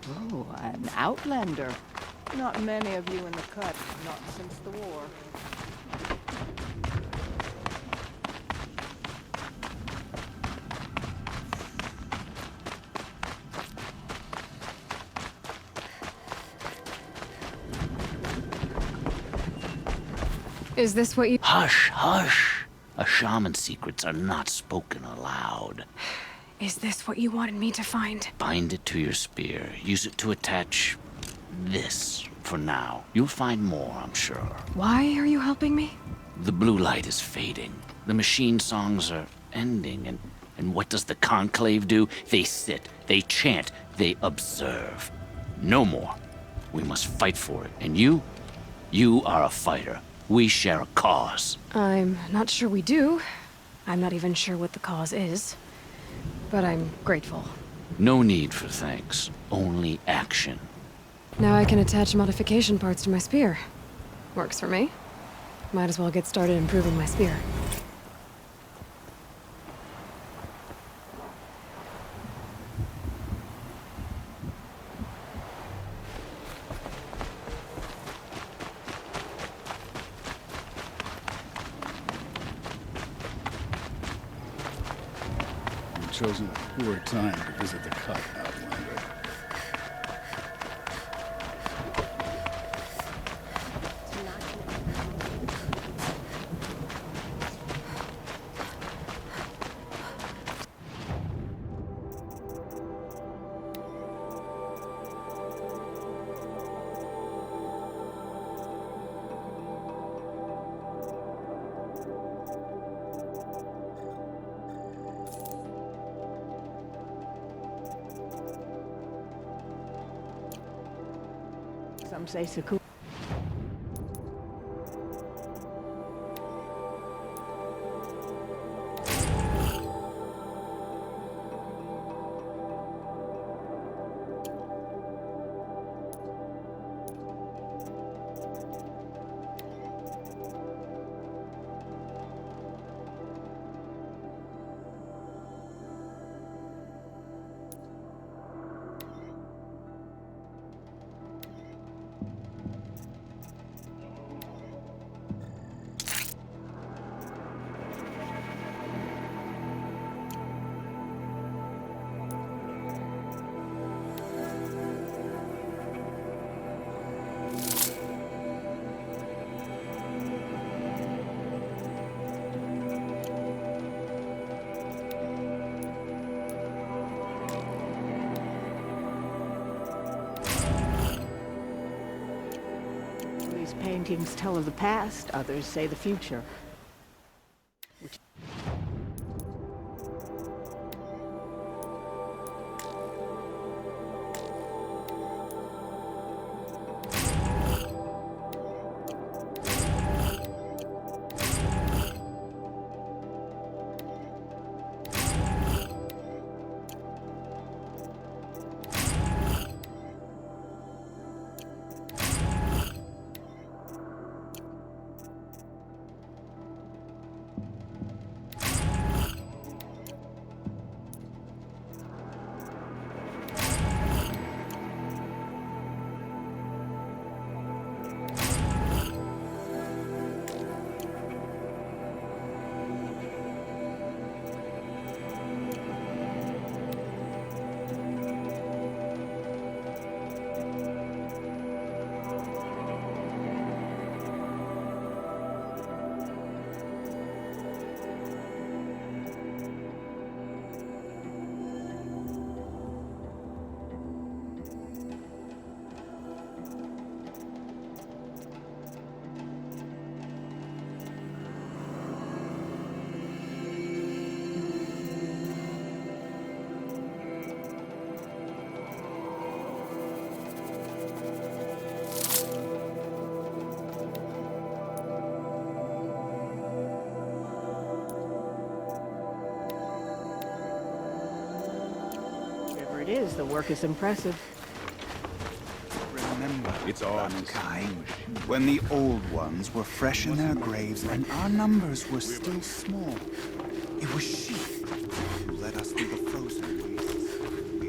Oh, an outlander. Not many of you in the cut, not since the war. Is this what you— Hush, hush! A shaman's secrets are not spoken aloud. Is this what you wanted me to find? Bind it to your spear. Use it to attach this for now. You'll find more, I'm sure. Why are you helping me? The blue light is fading. The machine songs are ending, and what does the conclave do? They sit, they chant, they observe. No more. We must fight for it. And you are a fighter. We share a cause. I'm not sure we do. I'm not even sure what the cause is. But I'm grateful. No need for thanks, only action. Now I can attach modification parts to my spear. Works for me. Might as well get started improving my spear. You've chosen a poor time to visit the cut, Outlander. Some say Saku. These paintings tell of the past, others say the future. Whatever it is, the work is impressive. Remember, It's all Kai, when the old ones were fresh in their graves and our numbers were still small. It was she who led us through the frozen wastes. We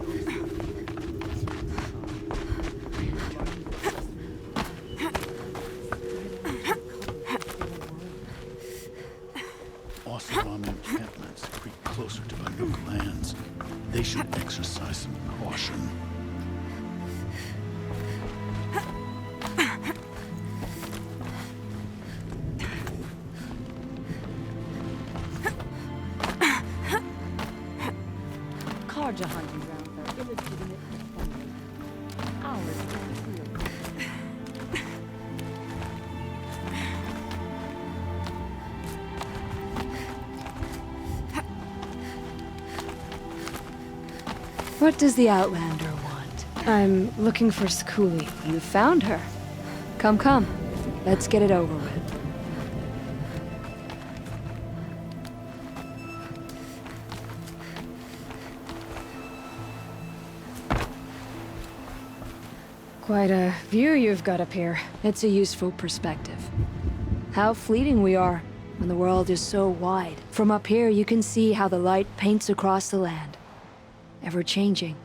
Oseram encampments creep closer to Banuk lands. They should exercise some caution. Carja hunting ground there, illustrating it profoundly. Ours is the field. What does the Outlander want? I'm looking for Skuli. You found her. Come, come. Let's get it over with. Quite a view you've got up here. It's a useful perspective. How fleeting we are when the world is so wide. From up here, you can see how the light paints across the land. Ever-changing.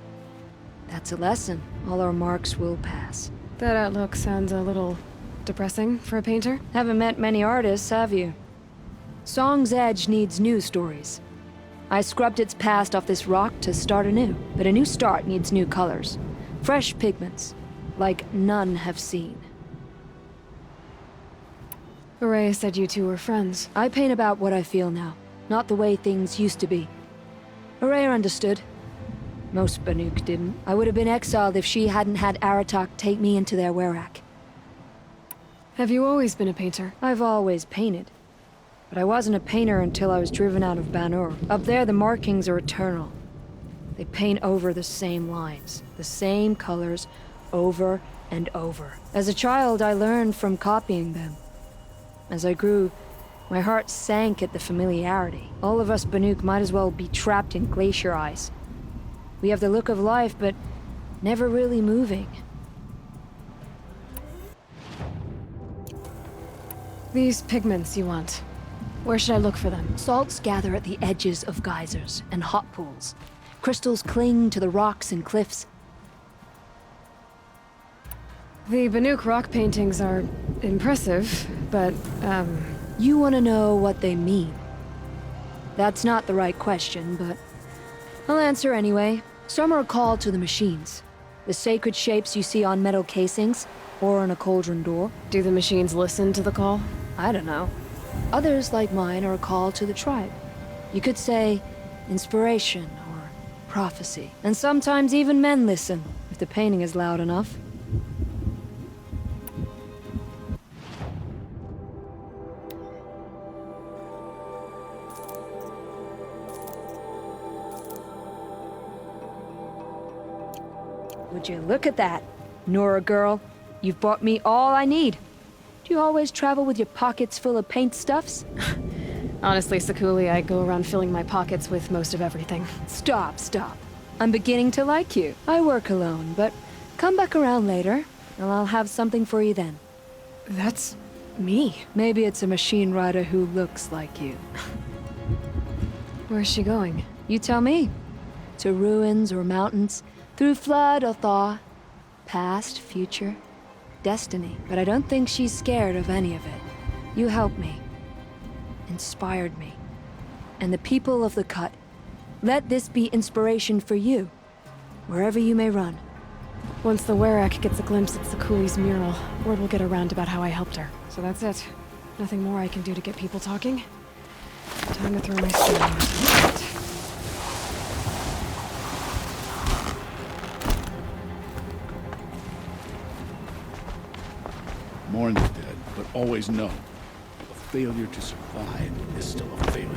That's a lesson. All our marks will pass. That outlook sounds a little depressing for a painter. Haven't met many artists, have you? Song's Edge needs new stories. I scrubbed its past off this rock to start anew, but a new start needs new colors. Fresh pigments, like none have seen. Araya said you two were friends. I paint about what I feel now, not the way things used to be. Araya understood. Most Banuk didn't. I would have been exiled if she hadn't had Aratak take me into their Werak. Have you always been a painter? I've always painted. But I wasn't a painter until I was driven out of Ban-Ur. Up there, the markings are eternal. They paint over the same lines, the same colors, over and over. As a child, I learned from copying them. As I grew, my heart sank at the familiarity. All of us Banuk might as well be trapped in glacier ice. We have the look of life, but never really moving. These pigments you want, where should I look for them? Salts gather at the edges of geysers and hot pools. Crystals cling to the rocks and cliffs. The Banuk rock paintings are impressive, but, You want to know what they mean. That's not the right question, but I'll answer anyway. Some are called to the machines. The sacred shapes you see on metal casings, or on a cauldron door. Do the machines listen to the call? I don't know. Others, like mine, are a call to the tribe. You could say inspiration or prophecy. And sometimes even men listen, if the painting is loud enough. Would you look at that, Nora girl? You've bought me all I need. Do you always travel with your pockets full of paint stuffs? Honestly, Skuli, I go around filling my pockets with most of everything. Stop, stop. I'm beginning to like you. I work alone, but come back around later, and I'll have something for you then. That's me. Maybe it's a machine rider who looks like you. Where's she going? You tell me. To ruins or mountains, through flood or thaw, past, future, destiny. But I don't think she's scared of any of it. You helped me, inspired me, and the people of the Cut. Let this be inspiration for you, wherever you may run. Once the Werak gets a glimpse at Skuli's mural, word will get around about how I helped her. So that's it. Nothing more I can do to get people talking. Time to throw my spear into it. Mourn the dead, but always know, a failure to survive is still a failure.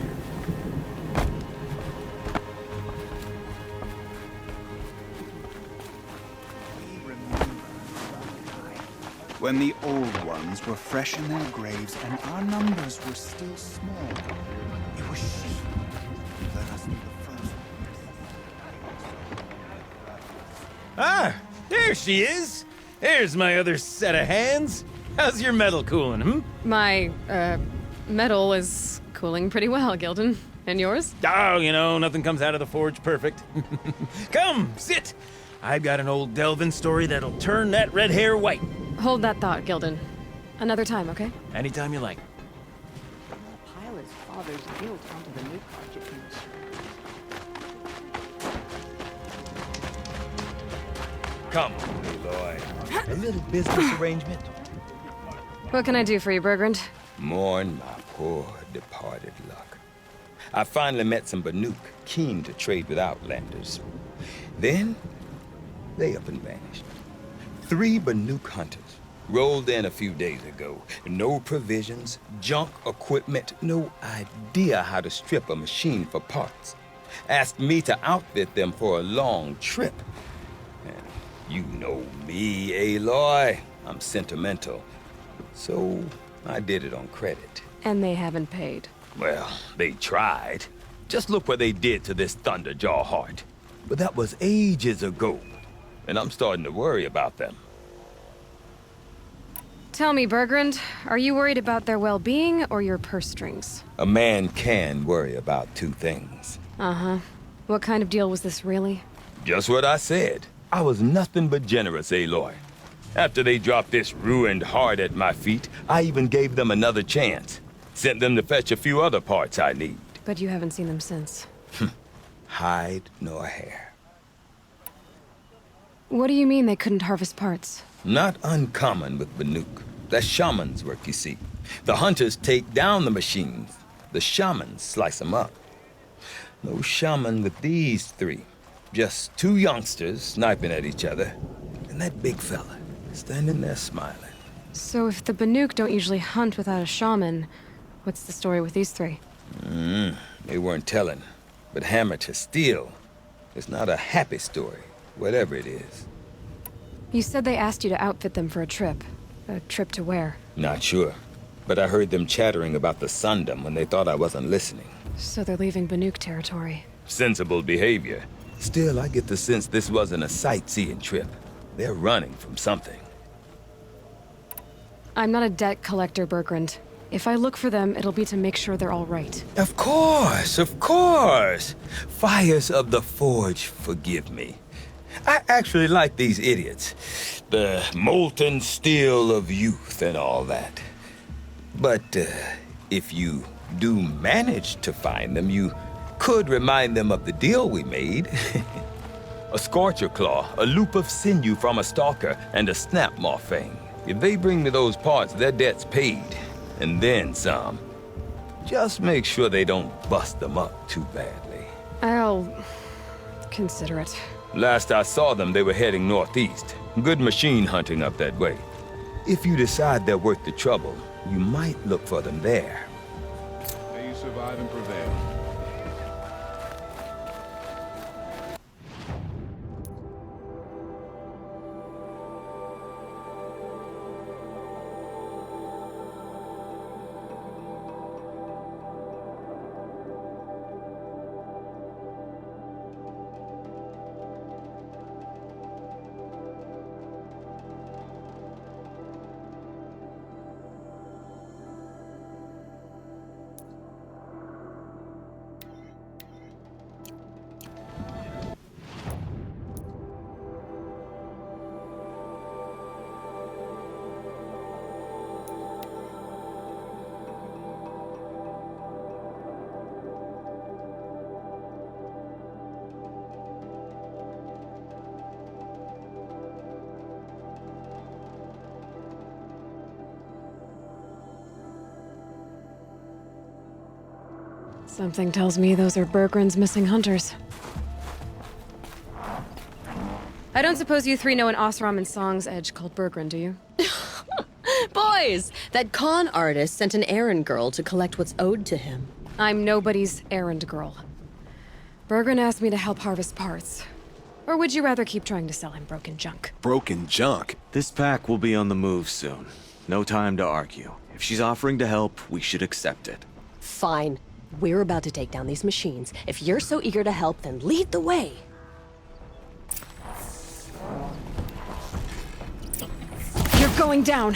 When the old ones were fresh in their graves and our numbers were still small, it was she who led us to the first. Ah, there she is. There's my other set of hands. How's your metal cooling, My, metal is cooling pretty well, Gildan. And yours? Oh, you know, nothing comes out of the forge perfect. Come, sit. I've got an old Delvin story that'll turn that red hair white. Hold that thought, Gildan. Another time, okay? Anytime you like. The pile is father's guilt onto the new Carja. Come on, Aloy. A little business arrangement? What can I do for you, Bergrand? Mourn my poor departed luck. I finally met some Banuk keen to trade with Outlanders. Then, they up and vanished. 3 Banuk hunters rolled in a few days ago. No provisions, junk equipment, no idea how to strip a machine for parts. Asked me to outfit them for a long trip. And you know me, Aloy. I'm sentimental. So, I did it on credit. And they haven't paid. Well, they tried. Just look what they did to this Thunderjaw heart. But that was ages ago. And I'm starting to worry about them. Tell me, Bergrand, are you worried about their well-being or your purse strings? A man can worry about 2 things. Uh-huh. What kind of deal was this, really? Just what I said. I was nothing but generous, Aloy. After they dropped this ruined heart at my feet, I even gave them another chance. Sent them to fetch a few other parts I need. But you haven't seen them since. Hide nor hair. What do you mean they couldn't harvest parts? Not uncommon with Banuk. That's shaman's work, you see. The hunters take down the machines. The shamans slice them up. No shaman with these 3. Just 2 youngsters sniping at each other. And that big fella standing there smiling. So if the Banuk don't usually hunt without a shaman, what's the story with these 3? They weren't telling. But hammer to steel. It's not a happy story, whatever it is. You said they asked you to outfit them for a trip. A trip to where? Not sure. But I heard them chattering about the Sundom when they thought I wasn't listening. So they're leaving Banuk territory. Sensible behavior. Still, I get the sense this wasn't a sightseeing trip. They're running from something. I'm not a debt collector, Bergrand. If I look for them, it'll be to make sure they're all right. Of course, of course. Fires of the Forge, forgive me. I actually like these idiots. The molten steel of youth and all that. But if you do manage to find them, you could remind them of the deal we made. A Scorcher Claw, a loop of sinew from a stalker, and a Snapmaw Fang. If they bring me those parts, their debt's paid. And then some. Just make sure they don't bust them up too badly. I'll consider it. Last I saw them, they were heading northeast. Good machine hunting up that way. If you decide they're worth the trouble, you might look for them there. May you survive and prevail. Something tells me those are Bergrand's missing hunters. I don't suppose you 3 know an Osram and Song's edge called Bergrand, do you? Boys, that con artist sent an errand girl to collect what's owed to him. I'm nobody's errand girl. Bergrand asked me to help harvest parts. Or would you rather keep trying to sell him broken junk? Broken junk? This pack will be on the move soon. No time to argue. If she's offering to help, we should accept it. Fine. We're about to take down these machines. If you're so eager to help, then lead the way. You're going down!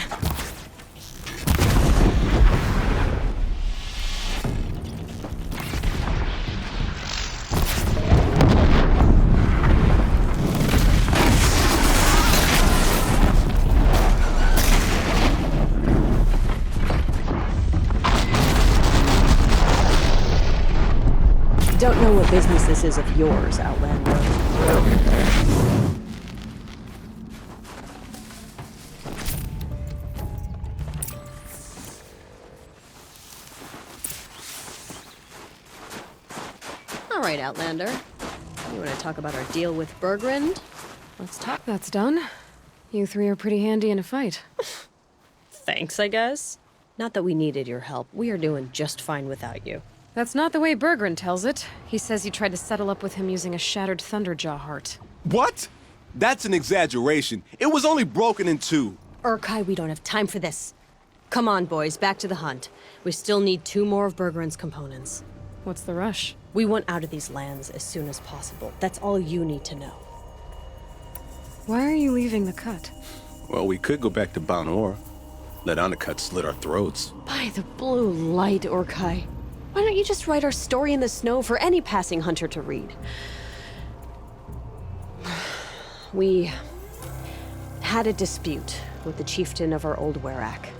Don't know what business this is of yours, Outlander. All right, Outlander. You want to talk about our deal with Bergrand? Let's talk. That's done. You three are pretty handy in a fight. Thanks, I guess. Not that we needed your help. We are doing just fine without you. That's not the way Bergrand tells it. He says you tried to settle up with him using a shattered Thunderjaw heart. What? That's an exaggeration. It was only broken in two. Urkai, we don't have time for this. Come on, boys, back to the hunt. We still need 2 more of Bergrand's components. What's the rush? We want out of these lands as soon as possible. That's all you need to know. Why are you leaving the cut? Well, we could go back to Banor. Let Undercut slit our throats. By the blue light, Urkai. Why don't you just write our story in the snow for any passing hunter to read? We had a dispute with the chieftain of our old Werak.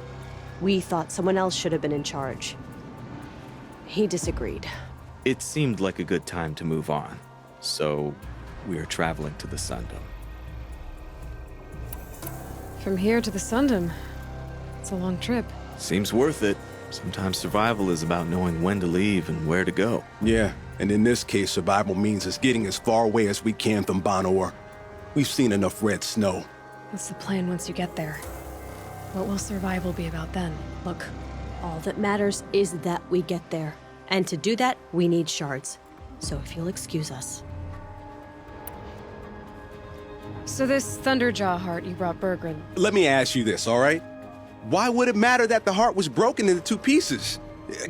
We thought someone else should have been in charge. He disagreed. It seemed like a good time to move on, so we're traveling to the Sundom. From here to the Sundom. It's a long trip. Seems worth it. Sometimes survival is about knowing when to leave and where to go. Yeah, and in this case, survival means us getting as far away as we can from Banor. We've seen enough red snow. What's the plan once you get there? What will survival be about then? Look, all that matters is that we get there. And to do that, we need shards. So if you'll excuse us. So this Thunderjaw heart you brought Bergrand. Let me ask you this, all right? Why would it matter that the heart was broken into 2 pieces?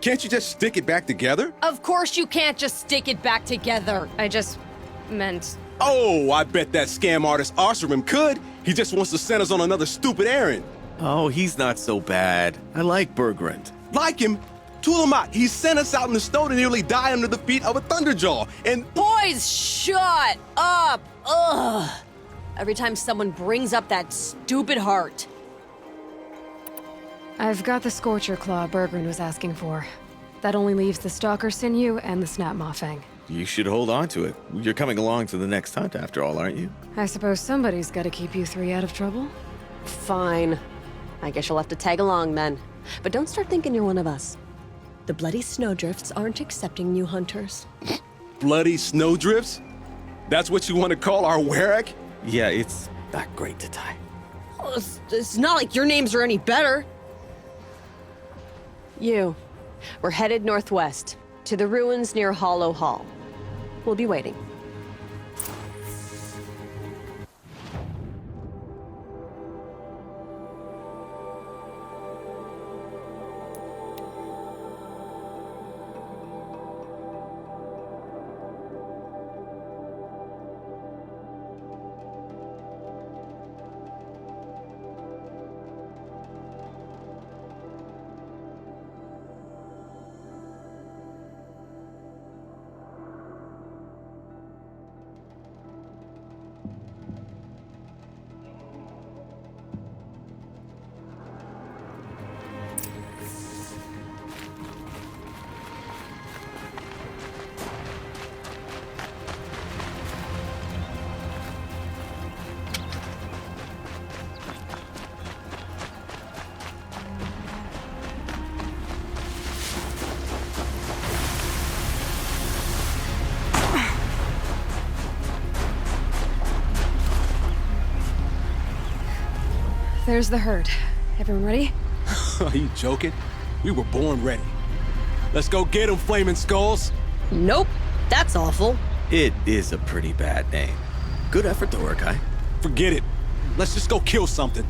Can't you just stick it back together? Of course you can't just stick it back together. I just meant... Oh, I bet that scam artist Arsarim could. He just wants to send us on another stupid errand. Oh, he's not so bad. I like Bergrand. Like him? Tulamat, he sent us out in the snow to nearly die under the feet of a Thunderjaw, and... Boys, shut up! Ugh! Every time someone brings up that stupid heart. I've got the Scorcher Claw Bergrand was asking for. That only leaves the Stalker Sinew and the Snapmaw Fang. You should hold on to it. You're coming along to the next hunt after all, aren't you? I suppose somebody's gotta keep you 3 out of trouble. Fine. I guess you'll have to tag along then. But don't start thinking you're one of us. The Bloody Snowdrifts aren't accepting new hunters. Bloody snowdrifts? That's what you want to call our Werak? Yeah, it's not great to tie. Oh, it's not like your names are any better. We're headed northwest, to the ruins near Hollow Hall. We'll be waiting. There's the herd. Everyone ready? Are you joking? We were born ready. Let's go get them, Flaming Skulls! Nope, that's awful. It is a pretty bad name. Good effort though, Urkai. Forget it. Let's just go kill something.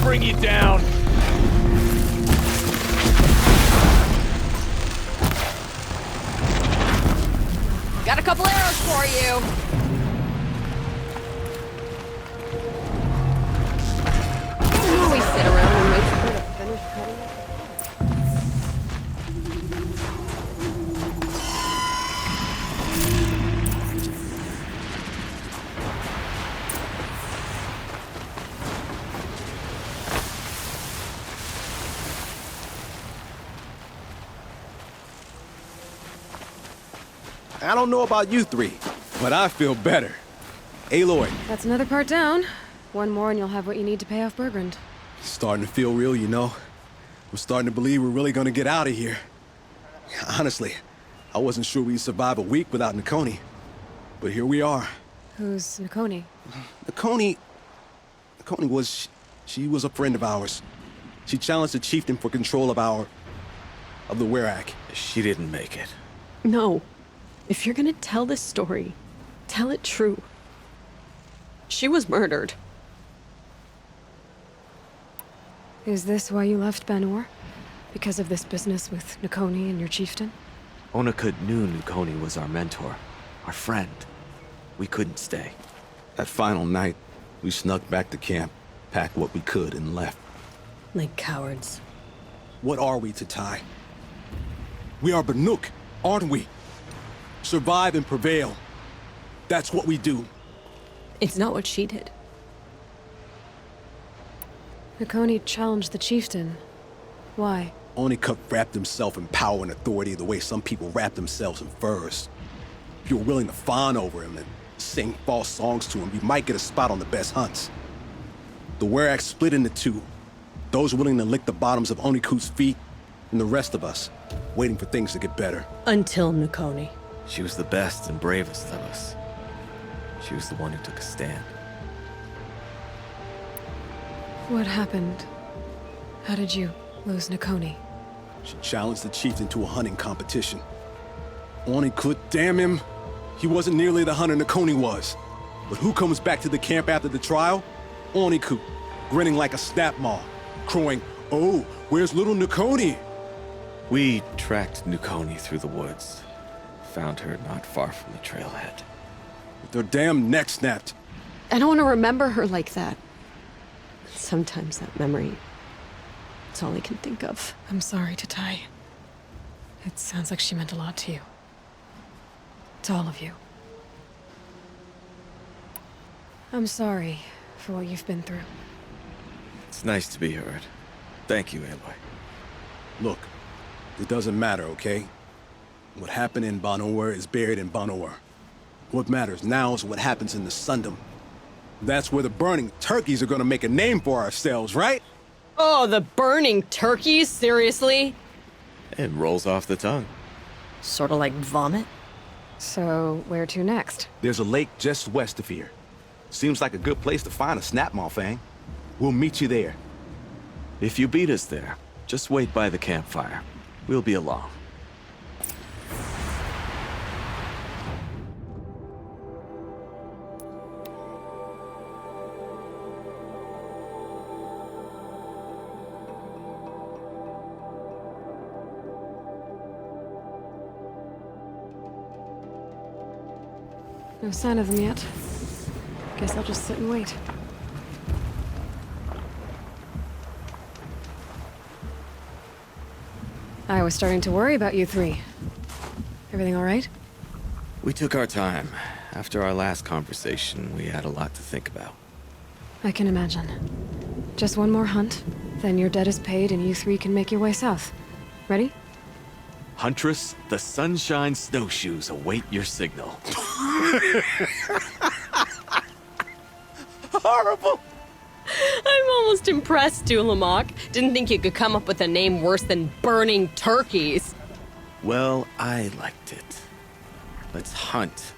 Bring you down. Got a couple arrows for you. I don't know about you three, but I feel better. Aloy, That's another part down. One more and you'll have what you need to pay off Bergrund. starting to feel real, you know. I'm starting to believe we're really gonna get out of here. Honestly, I wasn't sure we'd survive a week without Nakoni. But here we are. Who's Nakoni? Nakoni was... she was a friend of ours. She challenged the chieftain for control of the Werak. She didn't make it. No. If you're gonna tell this story, tell it true. She was murdered. Is this why you left Banor? Because of this business with Nakoni and your chieftain? Onakut knew Nukoni was our mentor, our friend. We couldn't stay. That final night, we snuck back to camp, packed what we could, and left. Like cowards. What are we to Ty? We are Banuk, aren't we? Survive and prevail. That's what we do. It's not what she did. Nakoni challenged the chieftain. Why? Onikup wrapped himself in power and authority the way some people wrap themselves in furs. If you're willing to fawn over him and sing false songs to him, you might get a spot on the best hunts. The Werak split into two. Those willing to lick the bottoms of Onikut's feet, and the rest of us, waiting for things to get better. Until Nakoni. She was the best and bravest of us. She was the one who took a stand. What happened? How did you lose Nakoni? She challenged the chieftain to a hunting competition. Onikut, damn him, he wasn't nearly the hunter Nakoni was. But who comes back to the camp after the trial? Onikut, grinning like a snap maw, crowing, "Oh, where's little Nakoni?" We tracked Nukoni through the woods. Found her not far from the trailhead. With their damn neck snapped. I don't want to remember her like that. Sometimes that memory, it's all I can think of. I'm sorry to Ty. It sounds like she meant a lot to you. To all of you. I'm sorry for what you've been through. It's nice to be heard. Thank you, Aloy. Look, it doesn't matter, okay? What happened in Banor is buried in Banor. What matters now is what happens in the Sundom. That's where the burning turkeys are gonna make a name for ourselves, right? Oh, the burning turkeys? Seriously? It rolls off the tongue. Sort of like vomit? So, where to next? There's a lake just west of here. Seems like a good place to find a snapmaw fang. We'll meet you there. If you beat us there, just wait by the campfire. We'll be along. No sign of them yet. Guess I'll just sit and wait. I was starting to worry about you three. Everything all right? We took our time. After our last conversation, we had a lot to think about. I can imagine. Just one more hunt, then your debt is paid and you three can make your way south. Ready? Huntress, the Sunshine Snowshoes await your signal. Horrible! I'm almost impressed, Dulamok. Didn't think you could come up with a name worse than burning turkeys. Well, I liked it. Let's hunt.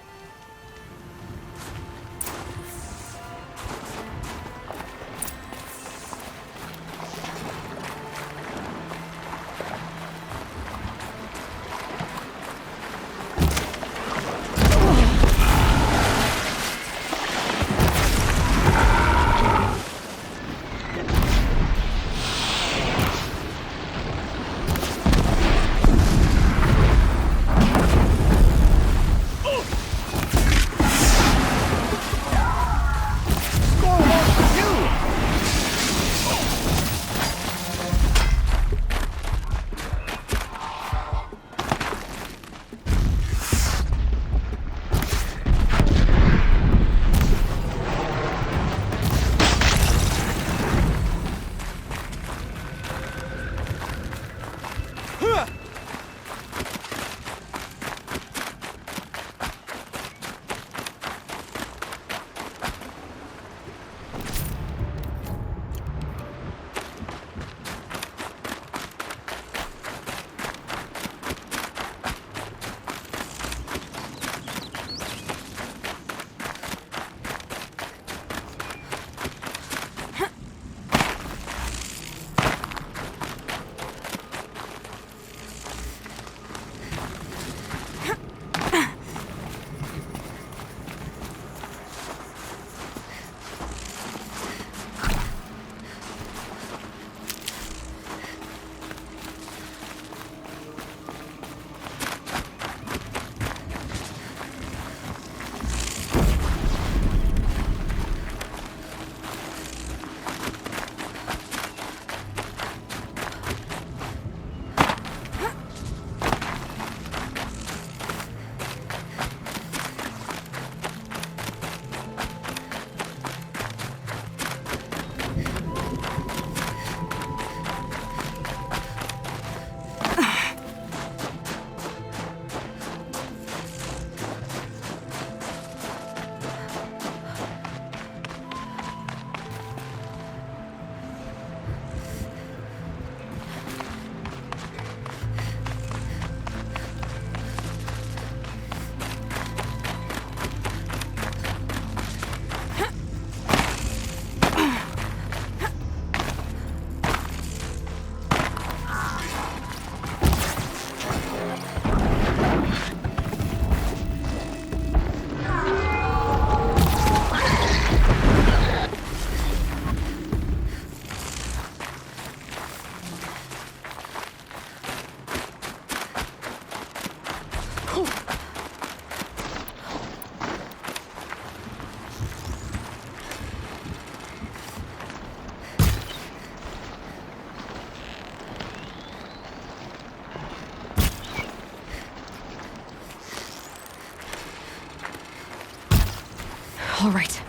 All right.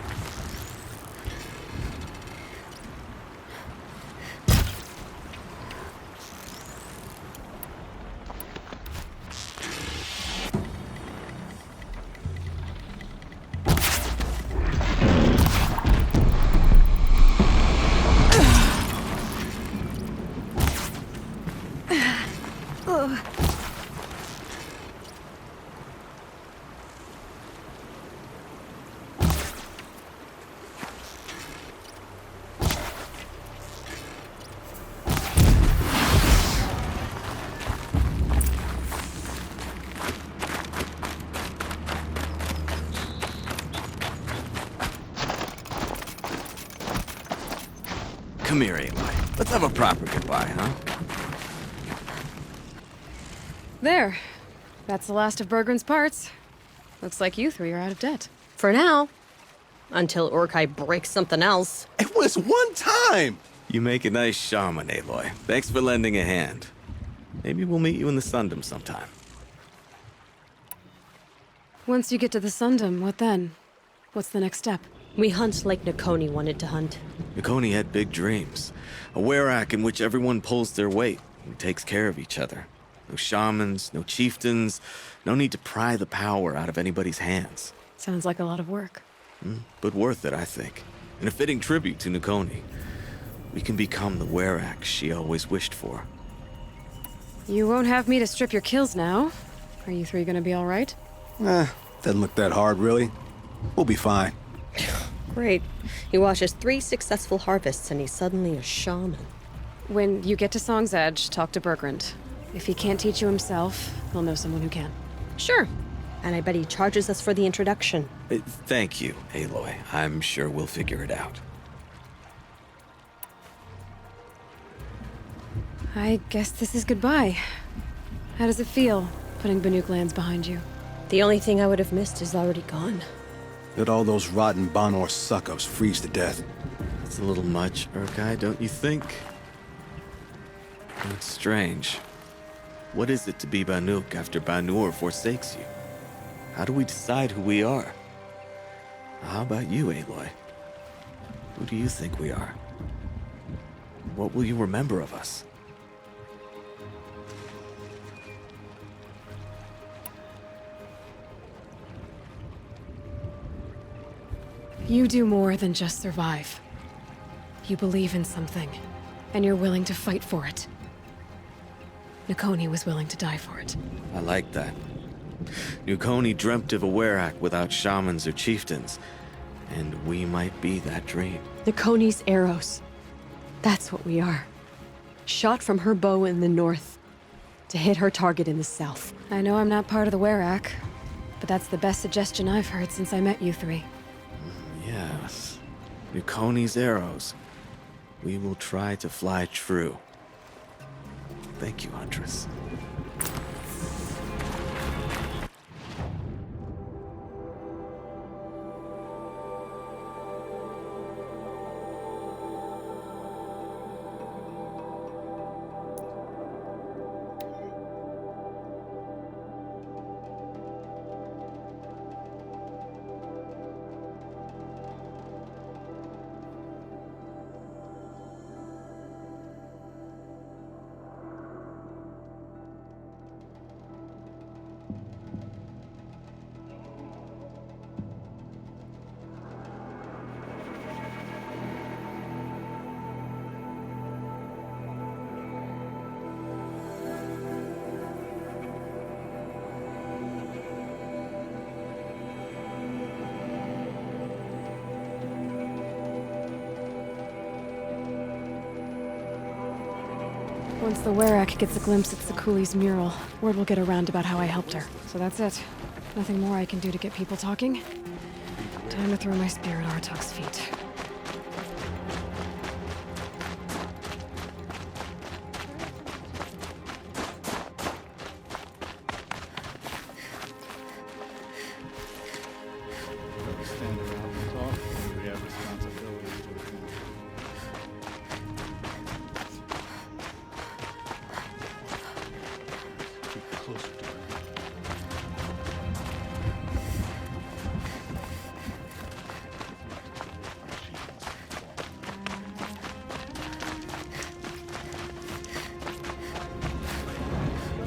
Come here, Aloy. Let's have a proper goodbye, huh? There. That's the last of Bergren's parts. Looks like you three are out of debt. For now. Until Urkai breaks something else. It was one time! You make a nice shaman, Aloy. Thanks for lending a hand. Maybe we'll meet you in the Sundom sometime. Once you get to the Sundom, what then? What's the next step? We hunt like Nakoni wanted to hunt. Nakoni had big dreams. A werak in which everyone pulls their weight and takes care of each other. No shamans, no chieftains, no need to pry the power out of anybody's hands. Sounds like a lot of work. But worth it, I think. And a fitting tribute to Nakoni. We can become the werak she always wished for. You won't have me to strip your kills now. Are you three gonna be all right? Doesn't look that hard, really. We'll be fine. Great. He watches 3 successful harvests and he's suddenly a shaman. When you get to Song's Edge, talk to Bergrand. If he can't teach you himself, he'll know someone who can. Sure. And I bet he charges us for the introduction. Thank you, Aloy. I'm sure we'll figure it out. I guess this is goodbye. How does it feel, putting Banuk lands behind you? The only thing I would have missed is already gone. Let all those rotten Banor suck-ups freeze to death. It's a little much, Urkai, don't you think? It's strange. What is it to be Banuk after Banur forsakes you? How do we decide who we are? How about you, Aloy? Who do you think we are? What will you remember of us? You do more than just survive. You believe in something, and you're willing to fight for it. Nakoni was willing to die for it. I like that. Nakoni dreamt of a werak without shamans or chieftains, and we might be that dream. Nakoni's arrows. That's what we are. Shot from her bow in the north, to hit her target in the south. I know I'm not part of the werak, but that's the best suggestion I've heard since I met you three. Yes. Nakoni's arrows. We will try to fly true. Thank you, Huntress. Once the werak gets a glimpse at Sakuli's mural, word will get around about how I helped her. So that's it. Nothing more I can do to get people talking. Time to throw my spear at Artuk's feet. Do we stand around and talk, or do we have responsibilities to attend? Keep closer to her.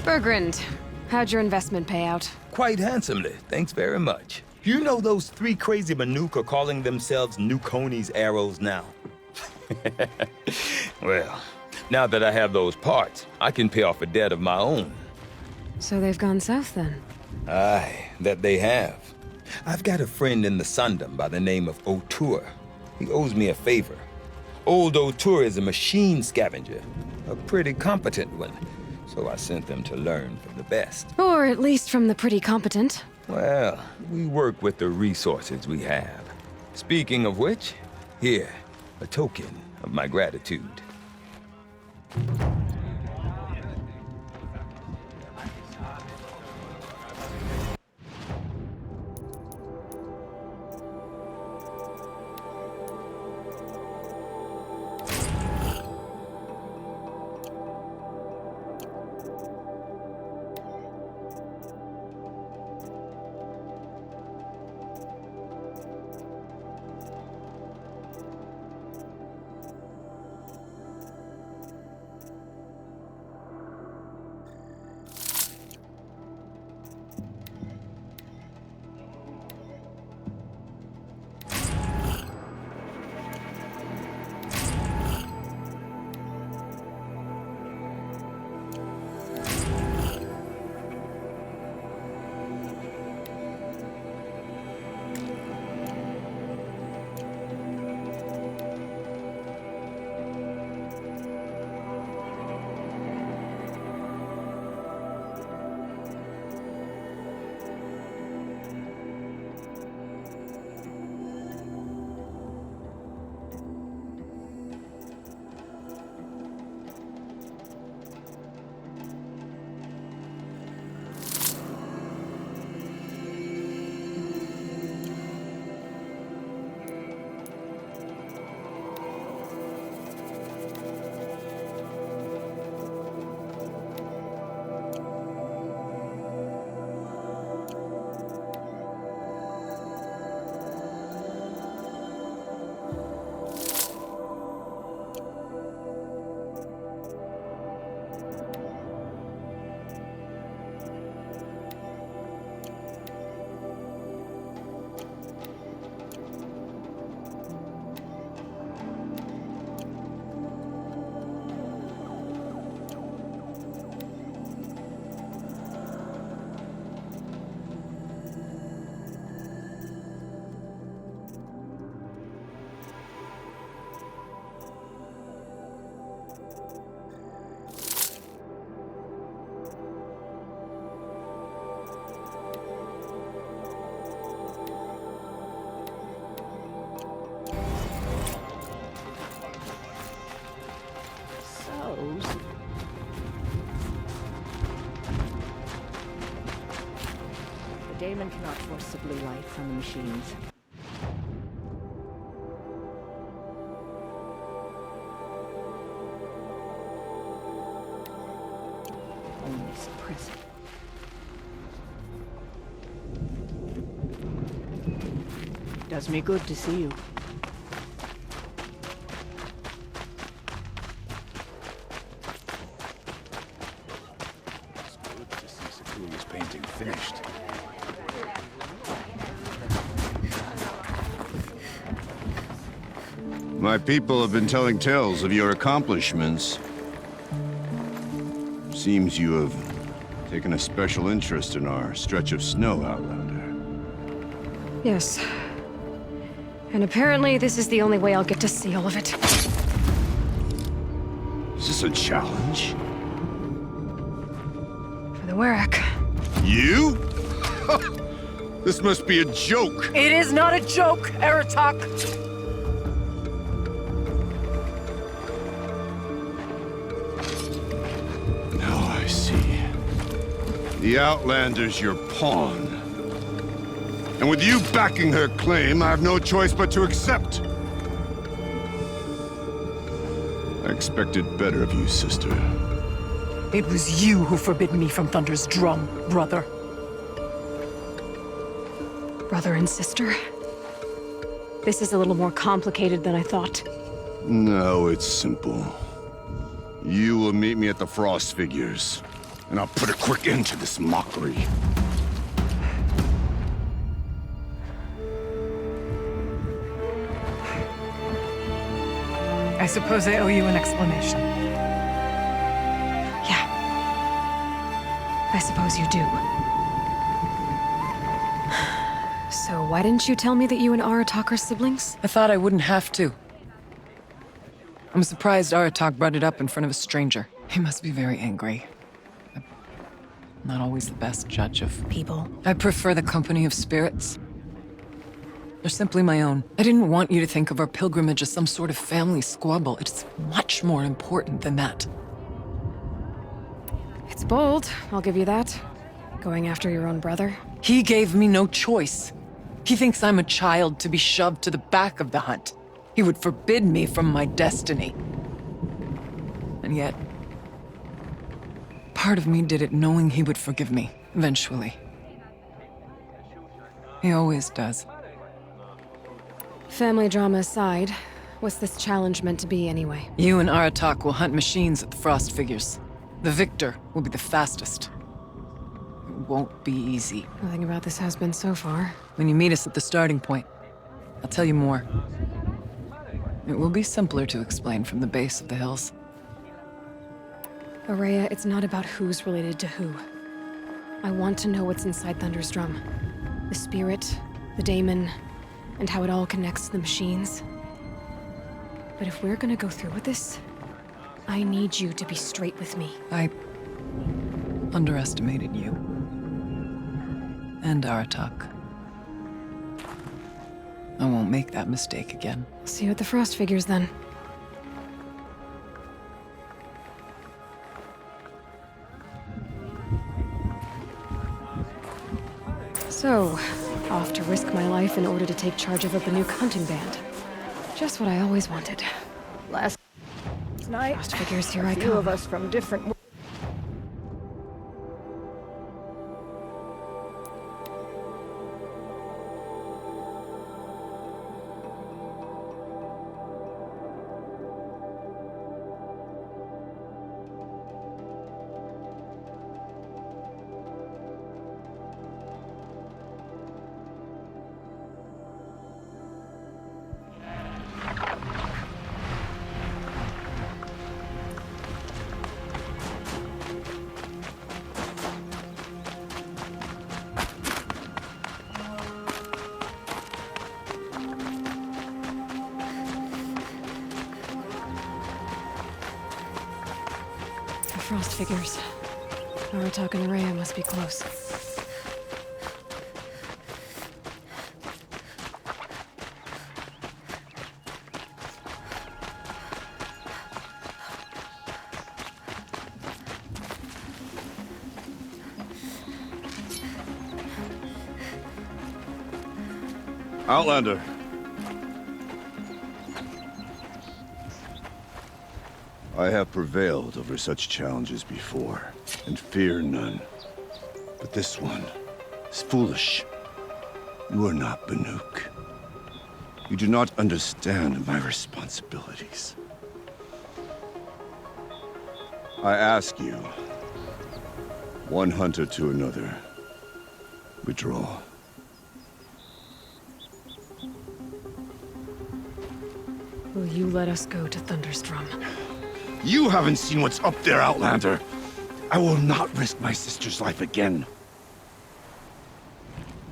Bergrand, how'd your investment pay out? Quite handsomely, thanks very much. You know those three crazy Manuka calling themselves Nukoni's arrows now? Well, now that I have those parts, I can pay off a debt of my own. So they've gone south then? Aye, that they have. I've got a friend in the Sundom by the name of O'Toole. He owes me a favor. Old O'Toole is a machine scavenger, a pretty competent one. So I sent them to learn from the best. Or at least from the pretty competent. Well, we work with the resources we have. Speaking of which, here, a token of my gratitude. The daemon cannot force the blue light from the machines. Only suppress it. Does me good to see you. It's good to see Seculia's painting finished. My people have been telling tales of your accomplishments. Seems you have taken a special interest in our stretch of snow, Outlander. Yes. And apparently this is the only way I'll get to see all of it. Is this a challenge? For the Werak. You? This must be a joke. It is not a joke, Aratak! The Outlander's your pawn. And with you backing her claim, I have no choice but to accept. I expected better of you, sister. It was you who forbid me from Thunder's drum, brother. Brother and sister? This is a little more complicated than I thought. No, it's simple. You will meet me at the Frost Figures. and I'll put a quick end to this mockery. I suppose I owe you an explanation. Yeah. I suppose you do. So why didn't you tell me that you and Aratak are siblings? I thought I wouldn't have to. I'm surprised Aratak brought it up in front of a stranger. He must be very angry. I'm not always the best judge of People. I prefer the company of spirits. They're simply my own. I didn't want you to think of our pilgrimage as some sort of family squabble. It's much more important than that. It's bold, I'll give you that. Going after your own brother. He gave me no choice. He thinks I'm a child to be shoved to the back of the hunt. He would forbid me from my destiny. And yet, part of me did it knowing he would forgive me, eventually. He always does. Family drama aside, what's this challenge meant to be anyway? You and Aratak will hunt machines at the Frost Figures. The victor will be the fastest. It won't be easy. Nothing about this has been so far. When you meet us at the starting point, I'll tell you more. It will be simpler to explain from the base of the hills. Ourea, it's not about who's related to who. I want to know what's inside Thunder's drum. The spirit, the daemon, and how it all connects to the machines. But if we're gonna go through with this, I need you to be straight with me. I underestimated you. And Aratak. I won't make that mistake again. See you at the Frost Figures then. So, off to risk my life in order to take charge of a Banuk hunting band. Just what I always wanted. Last night, Frost Figures, here I a few come. of us from different... Frost Figures. Aratak and Ourea must be close. Outlander. I have prevailed over such challenges before, and fear none. But this one is foolish. You are not Banuk. You do not understand my responsibilities. I ask you, one hunter to another, withdraw. Will you let us go to Thunder's drum? You haven't seen what's up there, Outlander. I will not risk my sister's life again.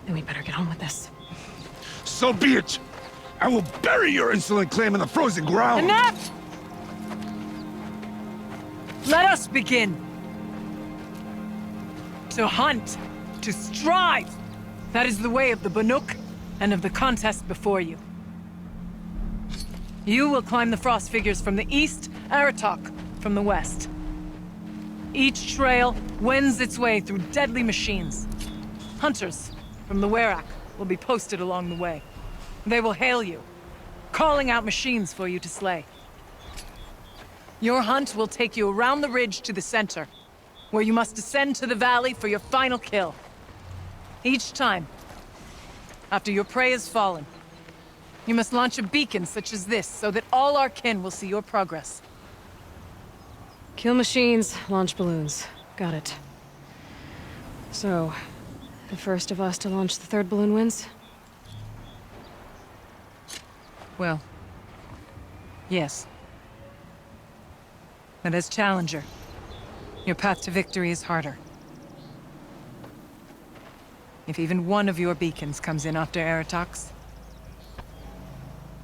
Then we better get on with this. So be it! I will bury your insolent claim in the frozen ground! Enough! Let us begin! To hunt, to strive! That is the way of the Banuk and of the contest before you. You will climb the Frost Figures from the east, Aratak from the west. Each trail wends its way through deadly machines. Hunters from the Werak will be posted along the way. They will hail you, calling out machines for you to slay. Your hunt will take you around the ridge to the center, where you must descend to the valley for your final kill. Each time, after your prey has fallen, you must launch a beacon such as this, so that all our kin will see your progress. Kill machines, launch balloons. Got it. So, the first of us to launch the third balloon wins? Well, yes. But as Challenger, your path to victory is harder. If even one of your beacons comes in after Aratox,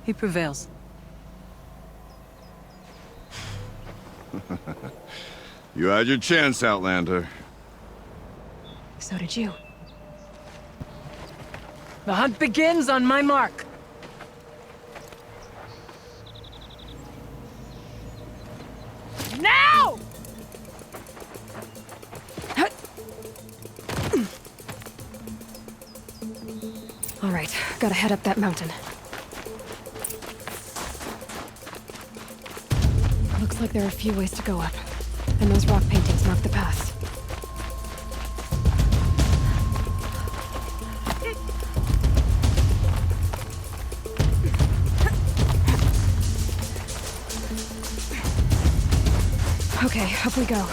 he prevails. You had your chance, Outlander. So did you. The hunt begins on my mark. Now! All right, gotta head up that mountain. Looks like there are a few ways to go up, and those rock paintings mark the path. Okay, up we go.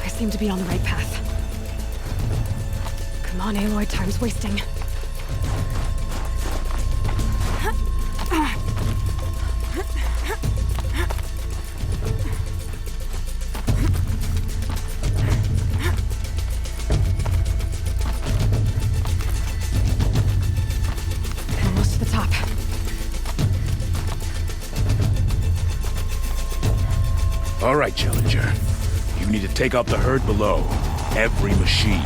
Seem to be on the right path. Come on, Aloy, time's wasting. Almost to the top. All right, Challenger. You need to take out the herd below. Every machine.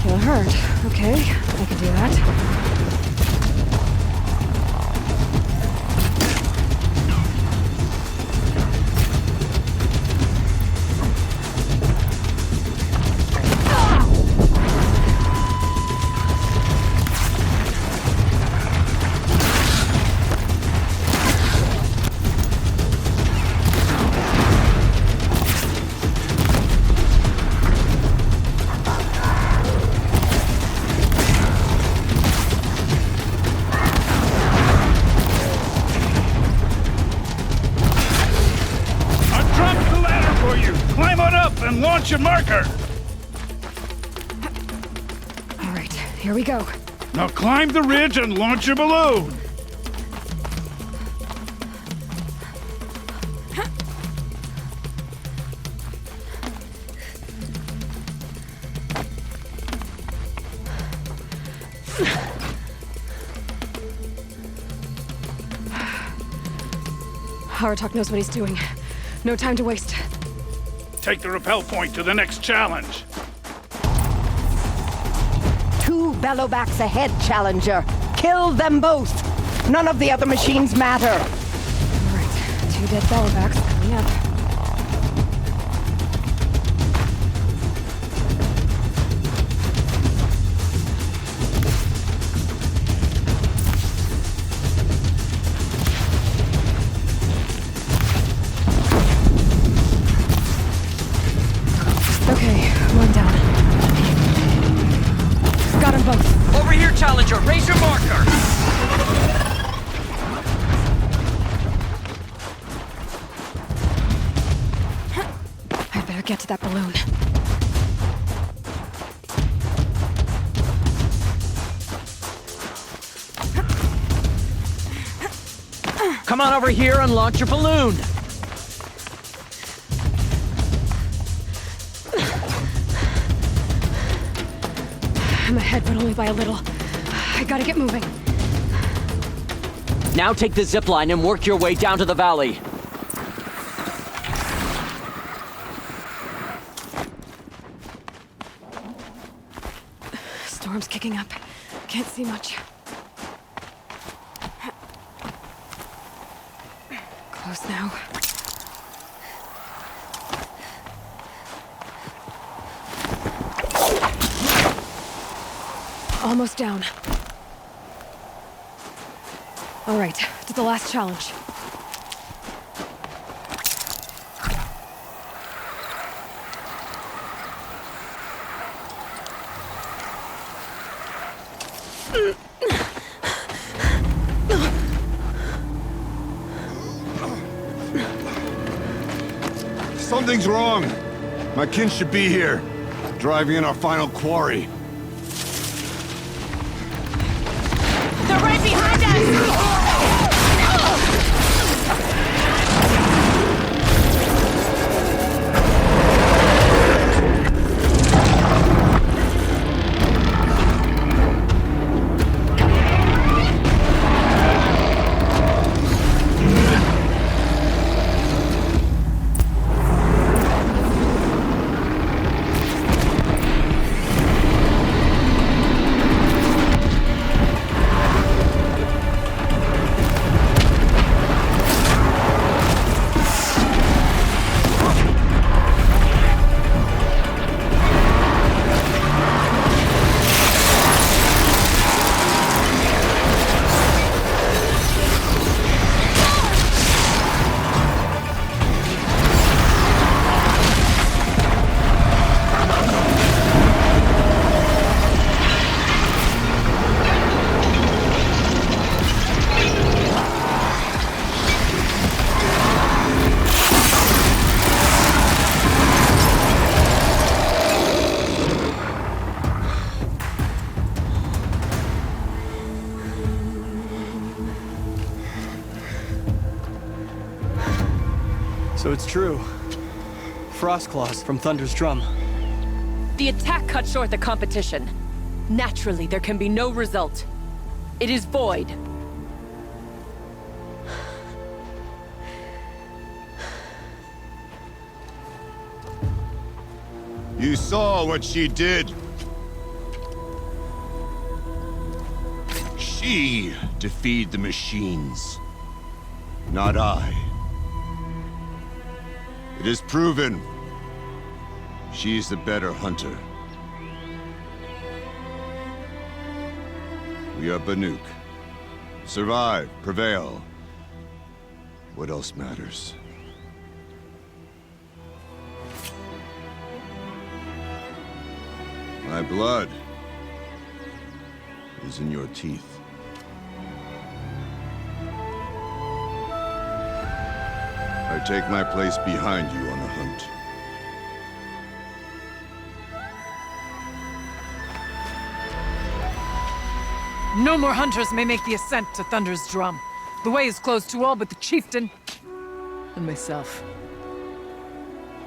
Kill a herd. Okay, I can do that. And launch your marker! All right, here we go. Now climb the ridge and launch your balloon! Aratok knows what he's doing. No time to waste. Take the rappel point to the next challenge. 2 Bellowbacks ahead, Challenger. Kill them both. None of the other machines matter. All right, 2 dead Bellowbacks coming up. Okay, one down. Got them both. Over here, Challenger. Raise your marker. I better get to that balloon. Come on over here and launch your balloon. I'm ahead, but only by a little. I gotta get moving. Now take the zip line and work your way down to the valley. Storm's kicking up. Can't see much. Close now. Almost down. All right, to the last challenge. Something's wrong. My kin should be here, driving in our final quarry. They're right behind us! So it's true. Frostclaws from Thunder's drum. The attack cut short the competition. Naturally, there can be no result. It is void. You saw what she did. She defeated the machines, not I. It is proven. She's the better hunter. We are Banuk. Survive, prevail. What else matters? My blood is in your teeth. I take my place behind you on the hunt. No more hunters may make the ascent to Thunder's drum. The way is closed to all but the chieftain and myself.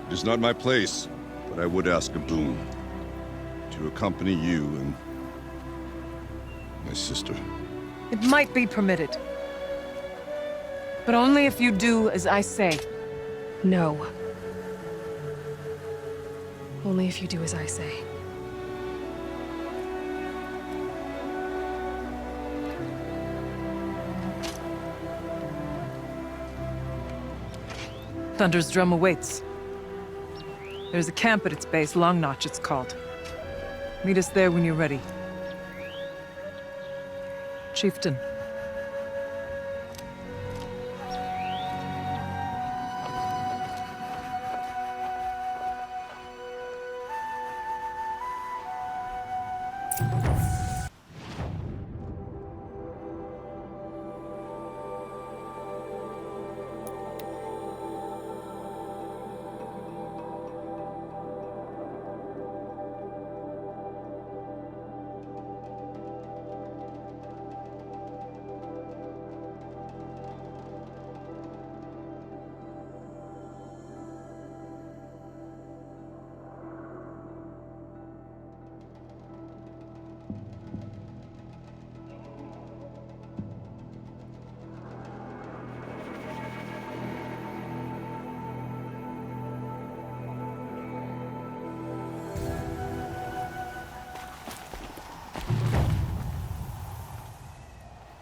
It is not my place, but I would ask a boon. To accompany you and my sister. It might be permitted. But only if you do as I say. No. Only if you do as I say. Thunder's drum awaits. There's a camp at its base, Long Notch it's called. Meet us there when you're ready. Chieftain.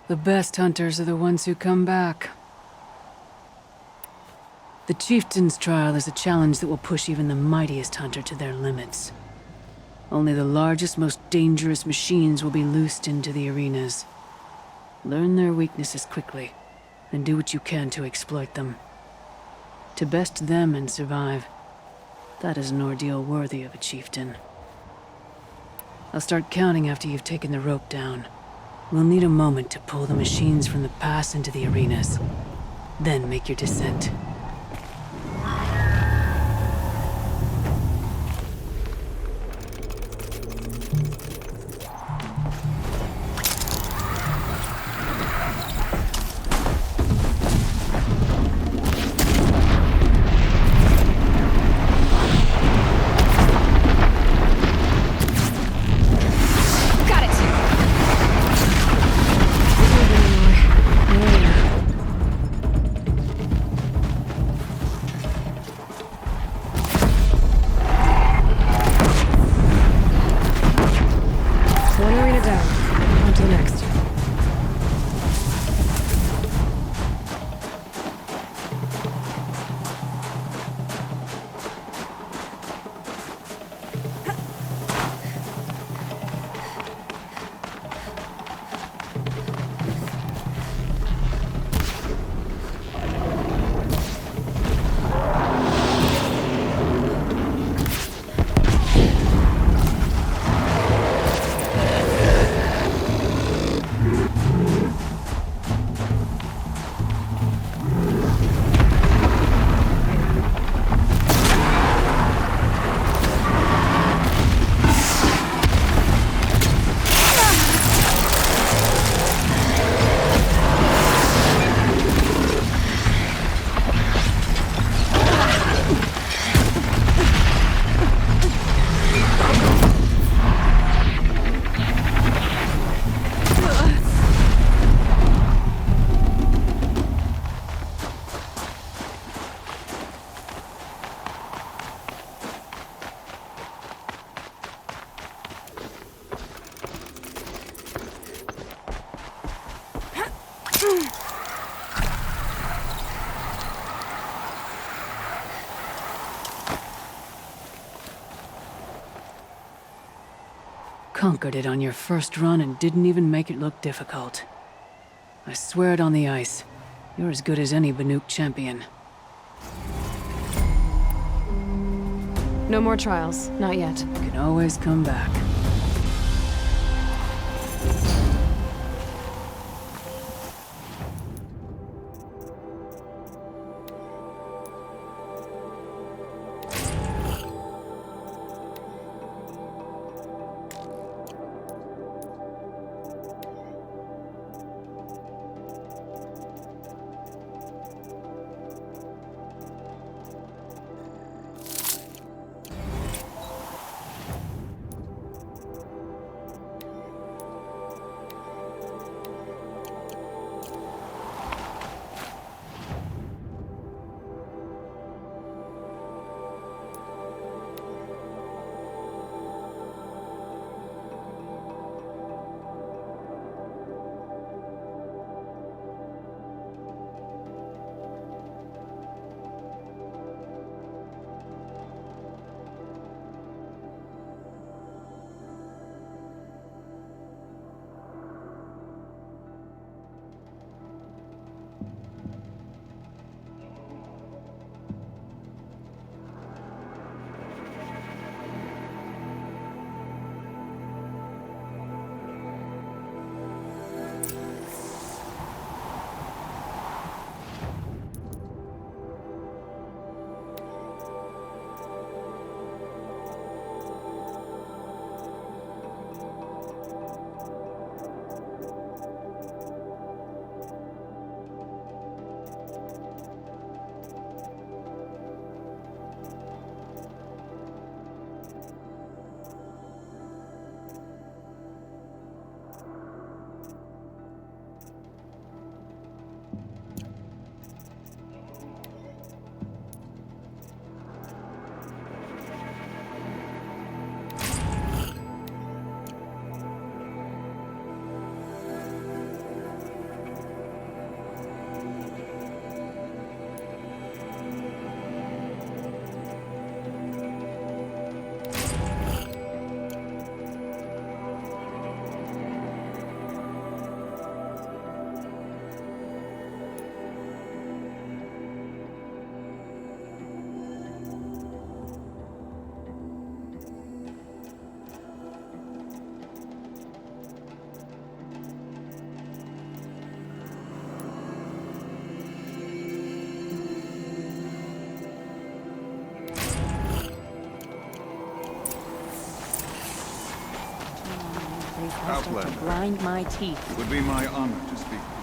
The best hunters are the ones who come back. The Chieftain's trial is a challenge that will push even the mightiest hunter to their limits. Only the largest, most dangerous machines will be loosed into the arenas. Learn their weaknesses quickly, and do what you can to exploit them. To best them and survive, that is an ordeal worthy of a chieftain. I'll start counting after you've taken the rope down. We'll need a moment to pull the machines from the pass into the arenas. Then make your descent. Conquered it on your first run and didn't even make it look difficult. I swear it on the ice. You're as good as any Banuk champion. No more trials. Not yet. You can always come back. place, I'll start to grind my teeth. It would be my honor to speak.